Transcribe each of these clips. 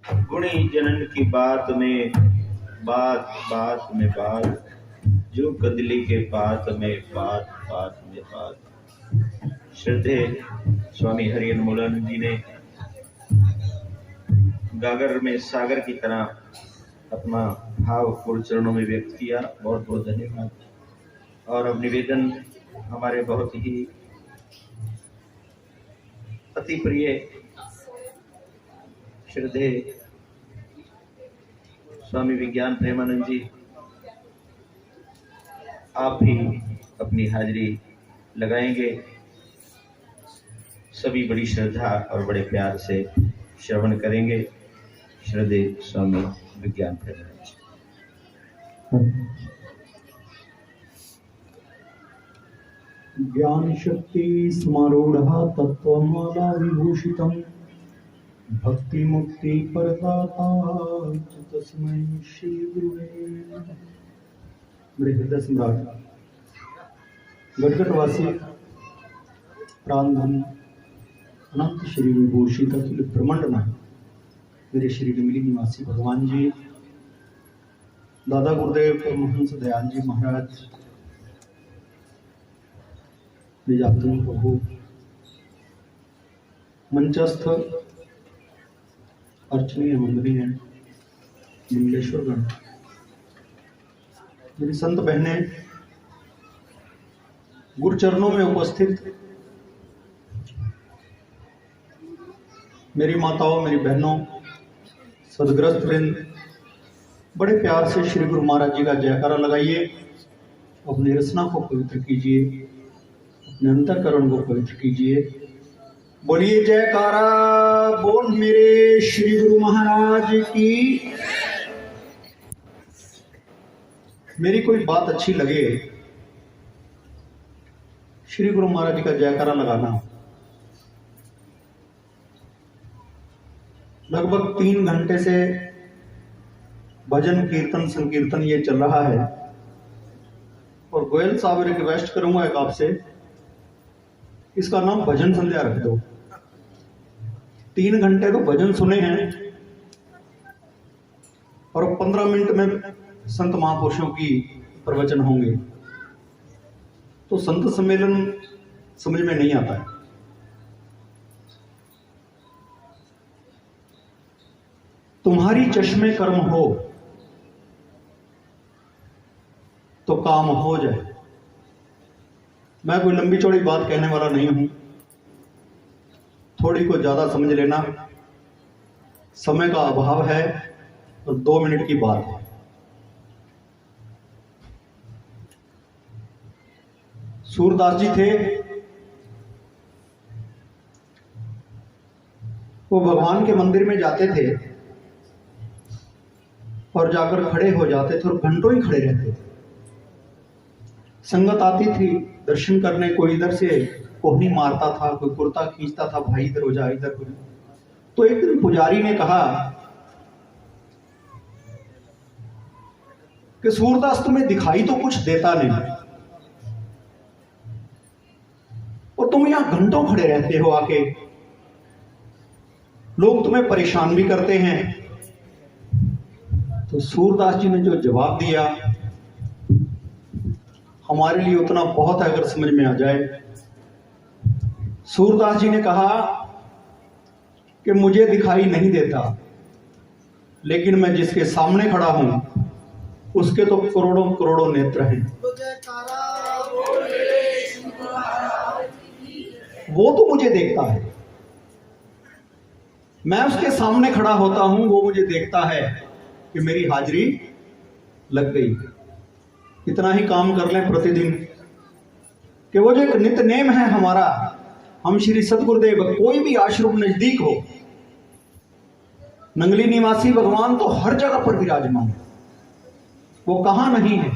गुणी जनन की बात में बात बात में बात, जो कदली के पात में बात बात में बात। श्रद्धे स्वामी हरि उन्मूलन जी ने गागर में सागर की तरह अपना भाव पूर्ण चरणों में व्यक्त किया। बहुत बहुत धन्यवाद। और अब निवेदन हमारे बहुत ही अति प्रिय श्रद्धे स्वामी विज्ञान प्रेमानंद जी, आप भी अपनी हाजिरी लगाएंगे। सभी बड़ी श्रद्धा और बड़े प्यार से श्रवण करेंगे। श्रद्धे स्वामी विज्ञान प्रेमानंद जी। ज्ञान शक्ति समारूढ़ तत्वमाला विभूषितम् भक्ति मुक्ति प्रदाता तस्मै श्री गुरुवे। मेरे हृदय सम्राट गटगटवासी प्राणधन अनंत श्री विभूषित अखिल ब्रह्मांड नाथ मेरे श्री डुमरी निवासी भगवान जी, दादा गुरुदेव परमहंस दयाल जी महाराज, निजातन प्रभु, मंचस्थ अर्चनीय मंडलीय मंडलेश्वरगण, मेरी संत बहनें, गुरु चरणों में उपस्थित मेरी माताओं, मेरी बहनों, सदग्रस्त वृंद, बड़े प्यार से श्री गुरु महाराज जी का जयकारा लगाइए। अपनी रचना को पवित्र कीजिए, अपने अंतःकरण को पवित्र कीजिए। बोलिए जयकारा बोल मेरे श्री गुरु महाराज की। मेरी कोई बात अच्छी लगे, श्री गुरु महाराज जी का जयकारा लगाना। लगभग 3 घंटे से भजन कीर्तन संकीर्तन ये चल रहा है, और गोयल साहब रिक्वेस्ट करूंगा एक आपसे, इसका नाम भजन संध्या रख दो। 3 घंटे तो भजन सुने हैं, और 15 मिनट में संत महापुरुषों की प्रवचन होंगे, तो संत सम्मेलन समझ में नहीं आता है। तुम्हारी चश्मे कर्म हो तो काम हो जाए। मैं कोई लंबी चौड़ी बात कहने वाला नहीं हूं, थोड़ी को ज्यादा समझ लेना। समय का अभाव है और 2 मिनट की बात है। सूरदास जी थे, वो भगवान के मंदिर में जाते थे और जाकर खड़े हो जाते थे और घंटों ही खड़े रहते थे। संगत आती थी दर्शन करने, कोई इधर से कोहनी मारता था, कोई कुर्ता खींचता था, भाई इधर हो जा इधर हो जा। तो एक दिन पुजारी ने कहा कि सूरदास तुम्हें दिखाई तो कुछ देता नहीं, और तुम यहां घंटों खड़े रहते हो आके, लोग तुम्हें परेशान भी करते हैं। तो सूरदास जी ने जो जवाब दिया, हमारे लिए उतना बहुत है अगर समझ में आ जाए। सूरदास जी ने कहा कि मुझे दिखाई नहीं देता, लेकिन मैं जिसके सामने खड़ा हूं उसके तो करोड़ों करोड़ों नेत्र हैं। वो तो मुझे देखता है, मैं उसके सामने खड़ा होता हूं, वो मुझे देखता है कि मेरी हाजिरी लग गई। इतना ही काम कर लें प्रतिदिन कि वो जो एक नित्य नेम है हमारा, हम श्री सतगुरुदेव, कोई भी आश्रम नजदीक हो, नंगली निवासी भगवान तो हर जगह पर विराजमान है। वो कहां नहीं है,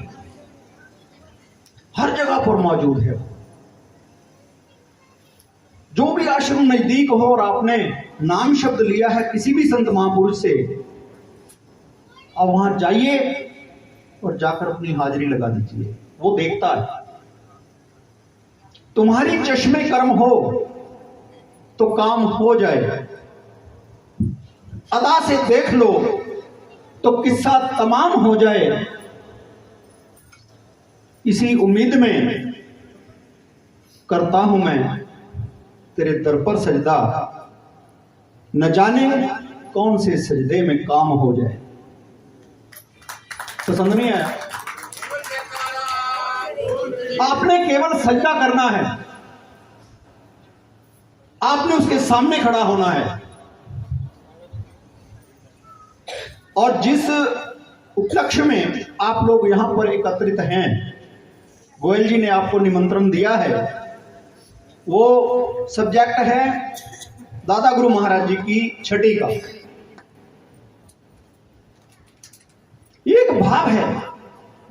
हर जगह पर मौजूद है। जो भी आश्रम नजदीक हो और आपने नाम शब्द लिया है किसी भी संत महापुरुष से, अब वहां जाइए और जाकर अपनी हाजिरी लगा दीजिए, वो देखता है। तुम्हारी चश्मे कर्म हो तो काम हो जाए। अदा से देख लो तो किस्सा तमाम हो जाए। इसी उम्मीद में करता हूं मैं तेरे दर पर सजदा, न जाने कौन से सजदे में काम हो जाए। पसंद नहीं आया? आपने केवल सजदा करना है, आपने उसके सामने खड़ा होना है। और जिस उपलक्ष्य में आप लोग यहां पर एकत्रित हैं, गोयल जी ने आपको निमंत्रण दिया है, वो सब्जेक्ट है दादा गुरु महाराज जी की छठी का। ये एक भाव है,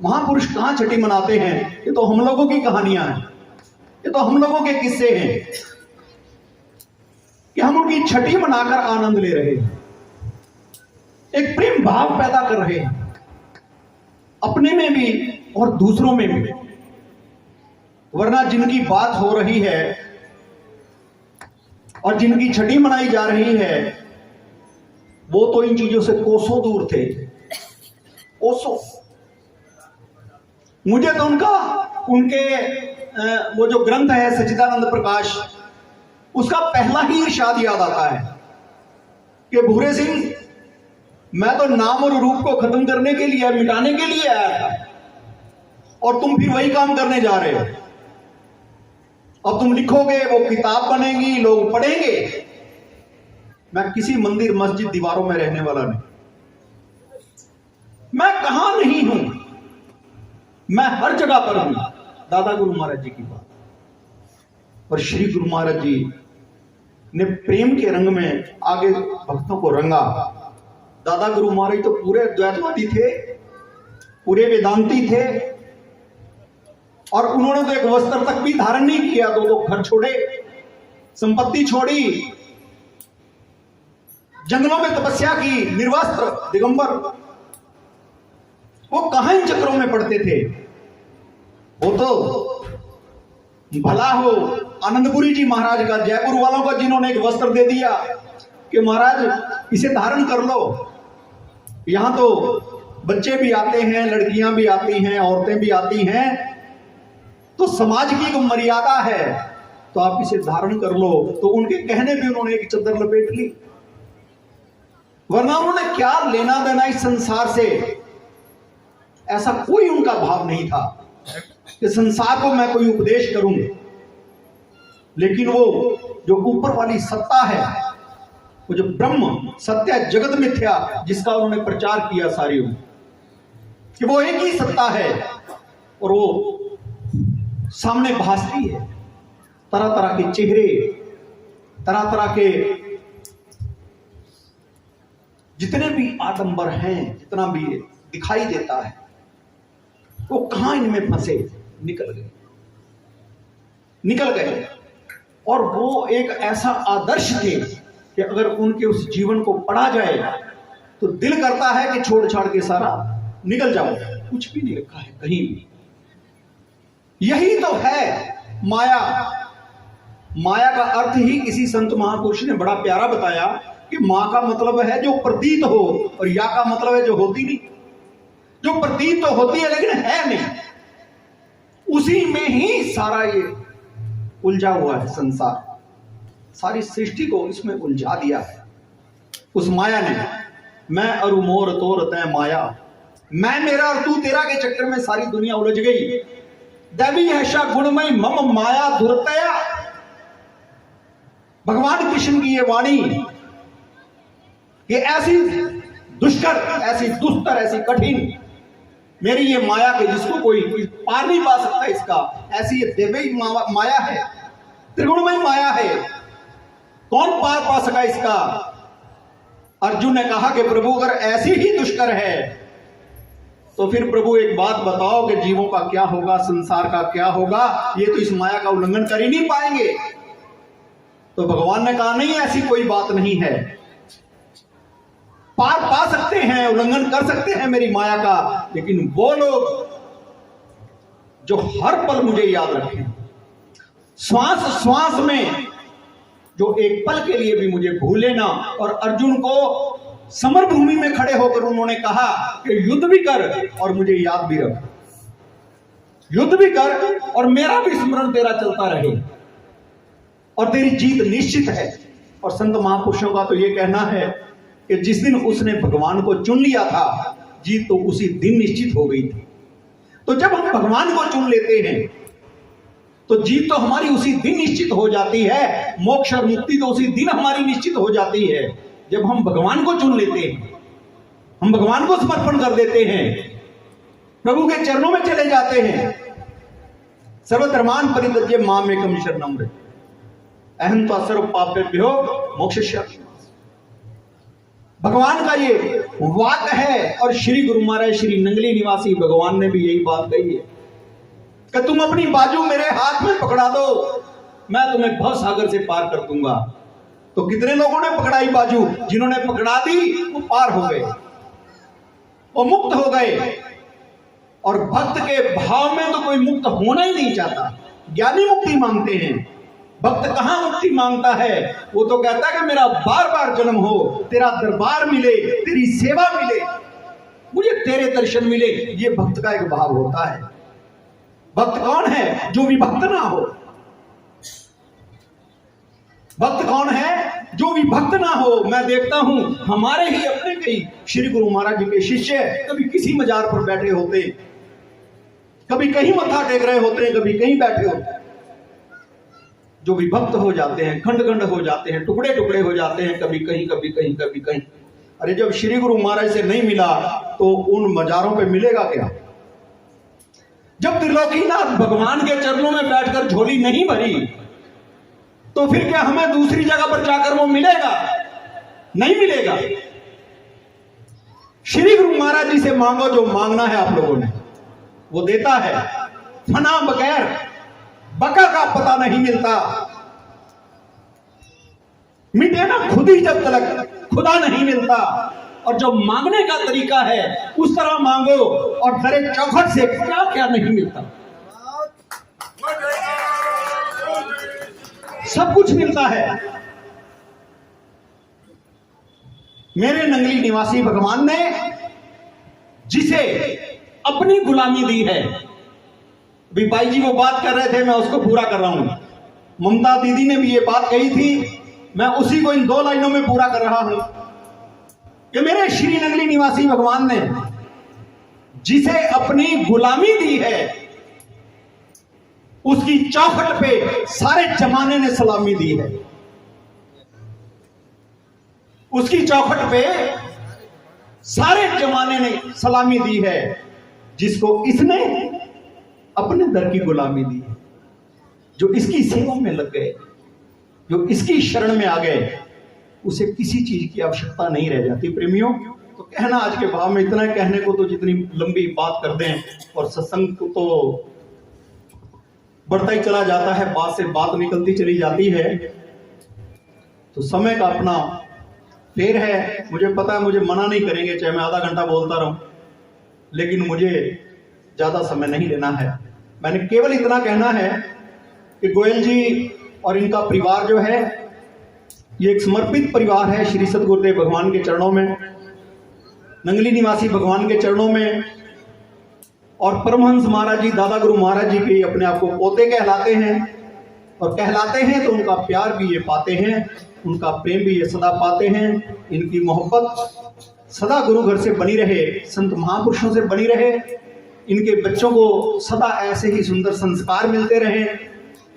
महापुरुष कहां छठी मनाते हैं, ये तो हम लोगों की कहानियां हैं, ये तो हम लोगों के किस्से हैं कि हम उनकी छठी मनाकर आनंद ले रहे हैं, एक प्रेम भाव पैदा कर रहे हैं, अपने में भी और दूसरों में भी। वरना जिनकी बात हो रही है और जिनकी छठी मनाई जा रही है, वो तो इन चीजों से कोसों दूर थे, कोसों। मुझे तो उनके वो जो ग्रंथ है सच्चिदानंद प्रकाश, उसका पहला ही इरशाद याद आता है कि भूरे सिंह, मैं तो नाम और रूप को खत्म करने के लिए, मिटाने के लिए आया था, और तुम फिर वही काम करने जा रहे हो। अब तुम लिखोगे, वो किताब बनेगी, लोग पढ़ेंगे। मैं किसी मंदिर मस्जिद दीवारों में रहने वाला नहीं, मैं कहां नहीं हूं, मैं हर जगह पर हूं। दादा गुरु महाराज जी की बात, और श्री गुरु महाराज जी ने प्रेम के रंग में आगे भक्तों को रंगा। दादा गुरु महाराज तो पूरे द्वैतवादी थे, पूरे वेदांती थे, और उन्होंने तो एक वस्त्र तक भी धारण नहीं किया। दो घर छोड़े, संपत्ति छोड़ी, जंगलों में तपस्या की, निर्वस्त्र दिगंबर। वो कहां इन चक्रों में पड़ते थे? वो तो भला हो आनंदपुरी जी महाराज का, जयपुर वालों का, जिन्होंने एक वस्त्र दे दिया कि महाराज इसे धारण कर लो। यहां तो बच्चे भी आते हैं, लड़कियां भी आती हैं, औरतें भी आती हैं, तो समाज की एक मर्यादा है, तो आप इसे धारण कर लो। तो उनके कहने पे उन्होंने एक चद्दर लपेट ली, वरना उन्होंने क्या लेना देना इस संसार से। ऐसा कोई उनका भाव नहीं था कि संसार को मैं कोई उपदेश करूं। लेकिन वो जो ऊपर वाली सत्ता है, वो जो ब्रह्म सत्य जगत मिथ्या, जिसका उन्होंने प्रचार किया सारी उम्र, कि वो एक ही सत्ता है, और वो सामने भासती है। तरह तरह के चेहरे, तरह तरह के जितने भी आडंबर हैं, जितना भी दिखाई देता है, वो कहां इनमें फंसे, निकल गए। और वो एक ऐसा आदर्श थे कि अगर उनके उस जीवन को पढ़ा जाए तो दिल करता है कि छोड़ छाड़ के सारा निकल जाओ, कुछ भी नहीं रखा है कहीं भी। यही तो है माया। माया का अर्थ ही किसी संत महापुरुष ने बड़ा प्यारा बताया कि मां का मतलब है जो प्रतीत हो, और या का मतलब है जो होती नहीं। जो प्रतीत तो होती है लेकिन है नहीं, उसी में ही सारा ये उलझा हुआ है संसार। सारी सृष्टि को इसमें उलझा दिया है उस माया ने। मैं अरु मोर तोर तय माया, मैं मेरा और तू तेरा के चक्कर में सारी दुनिया उलझ गई। दैवी ऐसा गुणमय मम माया दुर्तया। भगवान कृष्ण की ये वाणी, ये ऐसी दुष्कर, ऐसी दुस्तर, ऐसी कठिन मेरी ये माया के जिसको कोई पार नहीं पा सकता, इसका ऐसी ये देवी माया है, त्रिगुणमय माया है, कौन पार पा सका इसका। अर्जुन ने कहा कि प्रभु अगर ऐसी ही दुष्कर है तो फिर प्रभु एक बात बताओ कि जीवों का क्या होगा, संसार का क्या होगा। ये तो इस माया का उल्लंघन कर ही नहीं पाएंगे। तो भगवान ने कहा नहीं, ऐसी कोई बात नहीं है, पार पा सकते हैं, उल्लंघन कर सकते हैं मेरी माया का, लेकिन वो लोग जो हर पल मुझे याद रखें, श्वास श्वास में जो एक पल के लिए भी मुझे भूले ना। और अर्जुन को समर भूमि में खड़े होकर उन्होंने कहा कि युद्ध भी कर और मुझे याद भी रख, युद्ध भी कर और मेरा भी स्मरण तेरा चलता रहे और तेरी जीत निश्चित है। और संत महापुरुषों का तो यह कहना है कि जिस दिन उसने भगवान को चुन लिया था, जीत तो उसी दिन निश्चित हो गई थी। तो जब हम भगवान को चुन लेते हैं तो जीत तो हमारी उसी दिन निश्चित हो जाती है, मोक्ष और मुक्ति तो उसी दिन हमारी निश्चित हो जाती है जब हम भगवान को चुन लेते हैं, हम भगवान को समर्पण कर देते हैं, प्रभु के चरणों में चले जाते हैं। सर्वधर्मान परित्यज्य मामेकं शरणं व्रज अहं त्वा सर्व पापेभ्यो मोक्षयिष्यामि। भगवान का ये वाक है और श्री गुरु महाराज श्री नंगली निवासी भगवान ने भी यही बात कही है कि तुम अपनी बाजू मेरे हाथ में पकड़ा दो, मैं तुम्हें भव सागर से पार कर दूंगा। तो कितने लोगों ने पकड़ाई बाजू, जिन्होंने पकड़ा दी वो पार हो गए, वो मुक्त हो गए। और भक्त के भाव में तो कोई मुक्त होना ही नहीं चाहता, ज्ञानी मुक्ति मांगते हैं। भक्त कहां मुक्ति मांगता है? वो तो कहता है कि मेरा बार बार जन्म हो, तेरा दरबार मिले, तेरी सेवा मिले, मुझे तेरे दर्शन मिले। ये भक्त का एक भाव होता है। भक्त कौन है? जो भी भक्त ना हो। भक्त कौन है? जो भी भक्त ना हो। मैं देखता हूं हमारे ही अपने कई श्री गुरु महाराज जी के शिष्य कभी किसी मजार पर बैठे होते, कभी कहीं मत्था टेक रहे होते हैं, कभी कहीं बैठे होते हैं। जो भी भक्त हो जाते हैं, खंड खंड हो जाते हैं, टुकड़े टुकड़े हो जाते हैं, कभी कहीं कभी कहीं कभी कहीं। अरे जब श्री गुरु महाराज से नहीं मिला तो उन मजारों पे मिलेगा क्या? जब त्रिलोकीनाथ भगवान के चरणों में बैठकर झोली नहीं भरी तो फिर क्या हमें दूसरी जगह पर जाकर वो मिलेगा? नहीं मिलेगा। श्री गुरु महाराज जी से मांगो जो मांगना है आप लोगों ने, वो देता है। फना बगैर बका का पता नहीं मिलता। मिटे ना खुद ही जब तक खुदा नहीं मिलता। और जो मांगने का तरीका है उस तरह मांगो और दरे चौखट से क्या क्या नहीं मिलता, सब कुछ मिलता है। मेरे नंगली निवासी भगवान ने जिसे अपनी गुलामी दी है, अभी भाई जी वो बात कर रहे थे, मैं उसको पूरा कर रहा हूं। ममता दीदी ने भी ये बात कही थी, मैं उसी को इन 2 लाइनों में पूरा कर रहा हूं कि मेरे श्री नंगली निवासी भगवान ने जिसे अपनी गुलामी दी है उसकी चौखट पे सारे जमाने ने सलामी दी है। उसकी चौखट पे सारे जमाने ने सलामी दी है, जिसको इसने अपने दर की गुलामी दी है। जो इसकी सेवा में लग गए, जो इसकी शरण में आ गए, उसे किसी चीज की आवश्यकता नहीं रह जाती। प्रेमियों, तो कहना आज के भाव में इतना कहने को तो जितनी लंबी बात कर दें और सत्संग को तो बढ़ता ही चला जाता है, बात से बात निकलती चली जाती है। तो समय का अपना फेर है। मुझे पता है मुझे मना नहीं करेंगे चाहे मैं आधा घंटा बोलता रहूं, लेकिन मुझे ज्यादा समय नहीं लेना है। मैंने केवल इतना कहना है कि गोयल जी और इनका परिवार जो है ये एक समर्पित परिवार है श्री सतगुरुदेव भगवान के चरणों में, नंगली निवासी भगवान के चरणों में। और परमहंस महाराज जी, दादा गुरु महाराज जी के अपने आप को पोते कहलाते हैं, और कहलाते हैं तो उनका प्यार भी ये पाते हैं, उनका प्रेम भी ये सदा पाते हैं। इनकी मोहब्बत सदा गुरु घर से बनी रहे, संत महापुरुषों से बनी रहे। इनके बच्चों को सदा ऐसे ही सुंदर संस्कार मिलते रहे।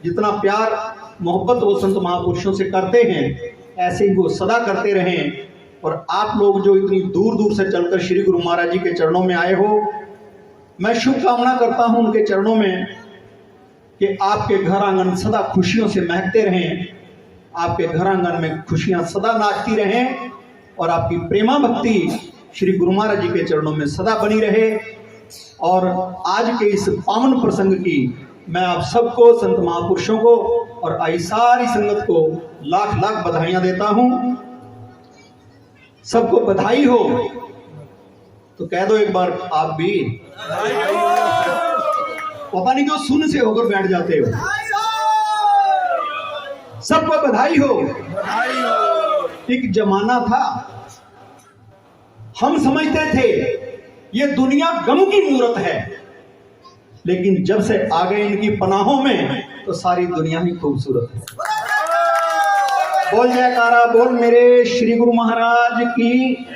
जितना प्यार मोहब्बत वो संत महापुरुषों से करते हैं, ऐसे ही वो सदा करते रहें। और आप लोग जो इतनी दूर दूर से चलकर श्री गुरु महाराज जी के चरणों में आए हो, मैं शुभकामना करता हूं उनके चरणों में कि आपके घर आंगन सदा खुशियों से महकते रहें, आपके घर आंगन में खुशियां सदा नाचती रहें, और आपकी प्रेमा भक्ति श्री गुरु महाराज जी के चरणों में सदा बनी रहे। और आज के इस पावन प्रसंग की मैं आप सबको, संत महापुरुषों को और आई सारी संगत को लाख लाख बधाइयां देता हूं। सबको बधाई हो, तो कह दो एक बार आप भी। पता नहीं क्यों सुन से होकर बैठ जाते हो। सबको बधाई हो। एक जमाना था हम समझते थे ये दुनिया गम की मूरत है, लेकिन जब से आ गए इनकी पनाहों में तो सारी दुनिया ही खूबसूरत है। बोल जयकारा बोल मेरे श्री गुरु महाराज की।